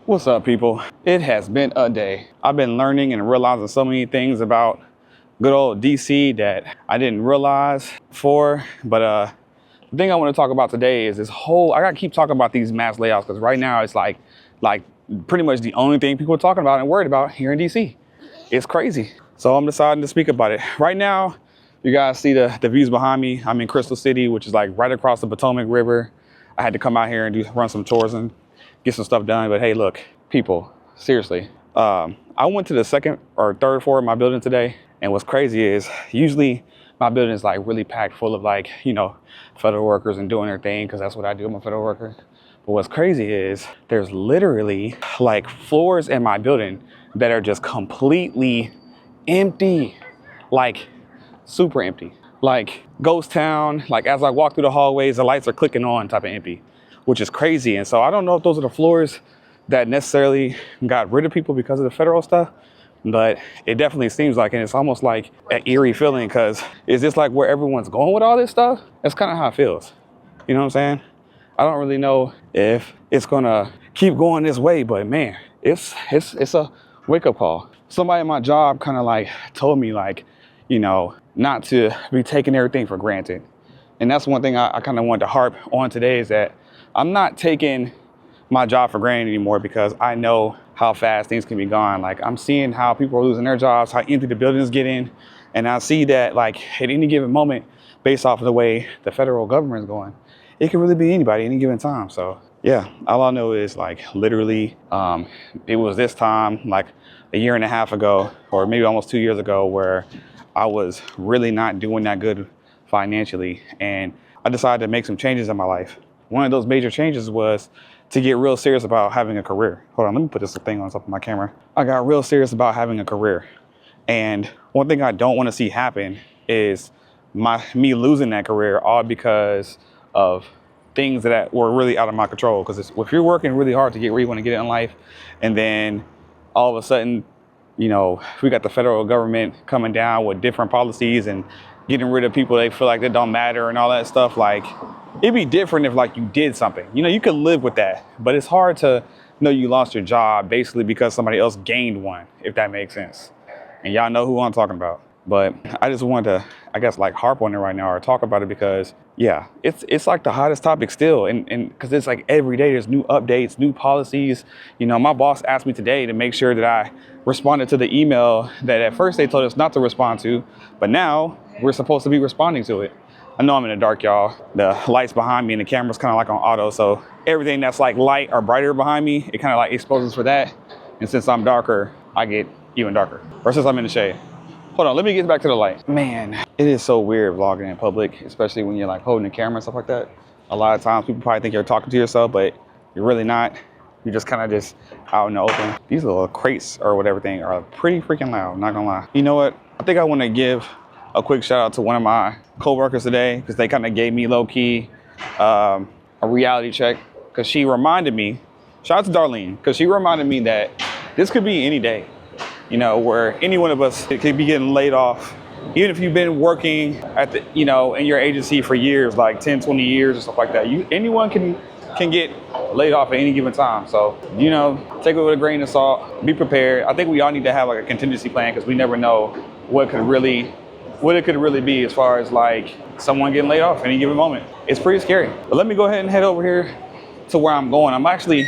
What's up, people? It has been a day. I've been learning and realizing so many things about good old DC that I didn't realize before. But the thing I want to talk about today is this whole, I gotta keep talking about these mass layoffs because right now it's like pretty much the only thing people are talking about and worried about here in DC. It's crazy. So I'm deciding to speak about it. Right now, you guys see the views behind me. I'm in Crystal City, which is like right across the Potomac River. I had to come out here and run some chores and get some stuff done. But hey, look, people, seriously. I went to the second or third floor of my building today. And what's crazy is usually my building is like really packed full of like, you know, federal workers and doing their thing because that's what I do. I'm a federal worker. But what's crazy is there's literally like floors in my building that are just completely empty, like super empty, like ghost town. Like as I walk through the hallways, the lights are clicking on type of empty, which is crazy. And so I don't know if those are the floors that necessarily got rid of people because of the federal stuff, but it definitely seems like, and it's almost like an eerie feeling because is this like where everyone's going with all this stuff? That's kind of how it feels. You know what I'm saying? I don't really know if it's gonna keep going this way, but man, it's a wake-up call. Somebody at my job kind of like told me like, you know, not to be taking everything for granted. And that's one thing I kind of wanted to harp on today is that I'm not taking my job for granted anymore because I know how fast things can be gone. Like I'm seeing how people are losing their jobs, how empty the buildings get in. And I see that like at any given moment, based off of the way the federal government is going, it could really be anybody any given time. So yeah, all I know is like literally it was this time like a year and a half ago, or maybe almost 2 years ago, where I was really not doing that good financially. And I decided to make some changes in my life. One of those major changes was to get real serious about having a career. Hold on, let me put this thing on top of my camera. I got real serious about having a career. And one thing I don't want to see happen is me losing that career all because of things that were really out of my control. Because if you're working really hard to get where you want to get in life, and then all of a sudden, you know, we got the federal government coming down with different policies and getting rid of people they feel like they don't matter and all that stuff, like it'd be different if like you did something. You know, you could live with that, but it's hard to know you lost your job basically because somebody else gained one, if that makes sense. And y'all know who I'm talking about. But I just wanted to, I guess, like harp on it right now or talk about it because, yeah, it's like the hottest topic still. And because it's like every day there's new updates, new policies. You know, my boss asked me today to make sure that I responded to the email that at first they told us not to respond to, but now we're supposed to be responding to it. I know I'm in the dark, y'all. The lights behind me and the camera's kind of like on auto. So everything that's like light or brighter behind me, it kind of like exposes for that. And since I'm darker, I get even darker. Or since I'm in the shade. Hold on, let me get back to the light. Man, it is so weird vlogging in public, especially when you're like holding the camera and stuff like that. A lot of times people probably think you're talking to yourself, but you're really not. You're just kind of just out in the open. These little crates or whatever thing are pretty freaking loud, not gonna lie. You know what? I think I want to give a quick shout out to one of my co-workers today because they kind of gave me low-key a reality check because she reminded me, shout out to Darlene, because she reminded me that this could be any day. You know, where any one of us could be getting laid off, even if you've been working at the, you know, in your agency for years, like 10, 20 years or stuff like that. Anyone can get laid off at any given time. So, you know, take it with a grain of salt, be prepared. I think we all need to have like a contingency plan because we never know what it could really be as far as like someone getting laid off at any given moment. It's pretty scary. But let me go ahead and head over here to where I'm going. I'm actually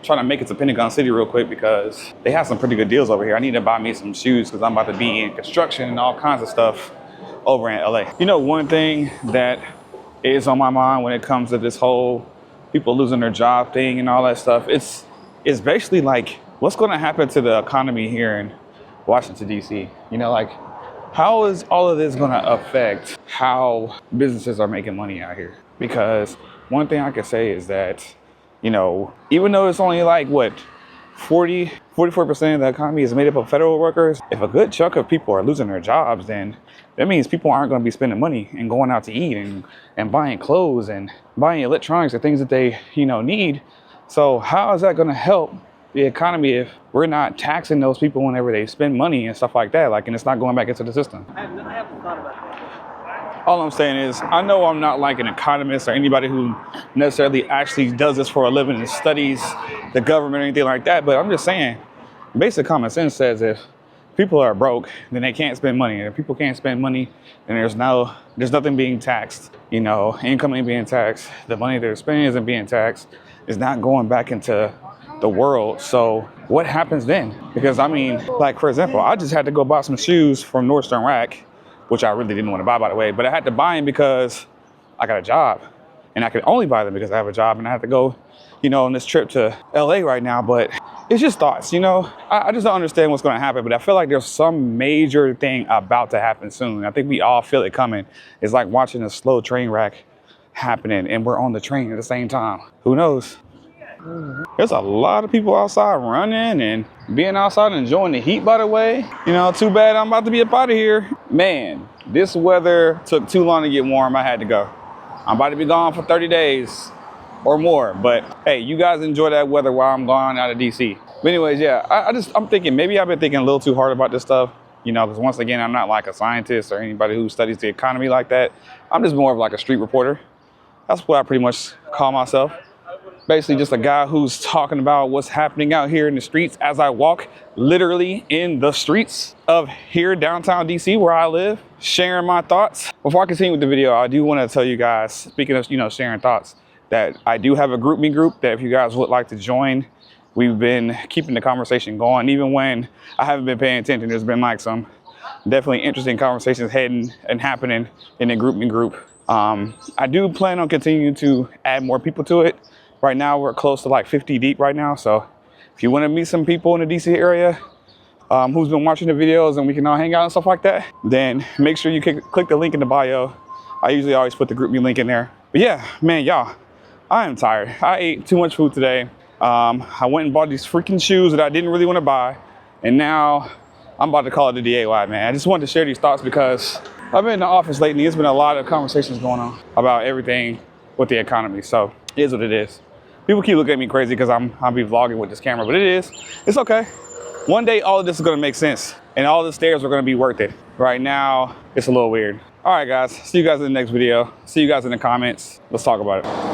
trying to make it to Pentagon City real quick because they have some pretty good deals over here. I need to buy me some shoes because I'm about to be in construction and all kinds of stuff over in LA. You know, one thing that is on my mind when it comes to this whole people losing their job thing and all that stuff, it's basically like what's going to happen to the economy here in Washington, D.C. You know, like how is all of this going to affect how businesses are making money out here? Because one thing I can say is that, you know, even though it's only like, what, 44% of the economy is made up of federal workers, if a good chunk of people are losing their jobs, then that means people aren't going to be spending money and going out to eat and buying clothes and buying electronics and things that they, you know, need. So how is that going to help the economy if we're not taxing those people whenever they spend money and stuff like that, like, and it's not going back into the system? I haven't thought about that. All I'm saying is, I know I'm not like an economist or anybody who necessarily actually does this for a living and studies the government or anything like that, but I'm just saying, basic common sense says if people are broke, then they can't spend money. And if people can't spend money, then there's nothing being taxed. You know, income ain't being taxed. The money they're spending isn't being taxed. It's not going back into the world. So what happens then? Because I mean, like for example, I just had to go buy some shoes from Nordstrom Rack, which I really didn't want to buy, by the way, but I had to buy them because I got a job, and I could only buy them because I have a job, and I have to go, you know, on this trip to LA right now. But it's just thoughts, you know. I just don't understand what's going to happen, but I feel like there's some major thing about to happen soon. I think we all feel it coming. It's like watching a slow train wreck happening, and we're on the train at the same time. Who knows? There's a lot of people outside running and being outside and enjoying the heat, by the way. You know, too bad I'm about to be up out of here. Man, this weather took too long to get warm. I had to go. I'm about to be gone for 30 days or more. But hey, you guys enjoy that weather while I'm gone out of DC. But anyways, yeah, I'm thinking maybe I've been thinking a little too hard about this stuff. You know, because once again, I'm not like a scientist or anybody who studies the economy like that. I'm just more of like a street reporter. That's what I pretty much call myself. Basically just a guy who's talking about what's happening out here in the streets as I walk literally in the streets of here downtown DC where I live, sharing my thoughts. Before I continue with the video, I do want to tell you guys, speaking of, you know, sharing thoughts, that I do have a GroupMe group that if you guys would like to join, we've been keeping the conversation going. Even when I haven't been paying attention, there's been like some definitely interesting conversations heading and happening in the GroupMe group. I do plan on continuing to add more people to it. Right now, we're close to like 50 deep right now. So if you want to meet some people in the DC area who's been watching the videos and we can all hang out and stuff like that, then make sure you click the link in the bio. I usually always put the GroupMe link in there. But yeah, man, y'all, I am tired. I ate too much food today. I went and bought these freaking shoes that I didn't really want to buy. And now I'm about to call it a DAY, man. I just wanted to share these thoughts because I've been in the office lately. There's been a lot of conversations going on about everything with the economy. So it is what it is. People keep looking at me crazy because I'll be vlogging with this camera, but it's okay. One day, all of this is gonna make sense and all the stairs are gonna be worth it. Right now, it's a little weird. All right, guys, see you guys in the next video. See you guys in the comments. Let's talk about it.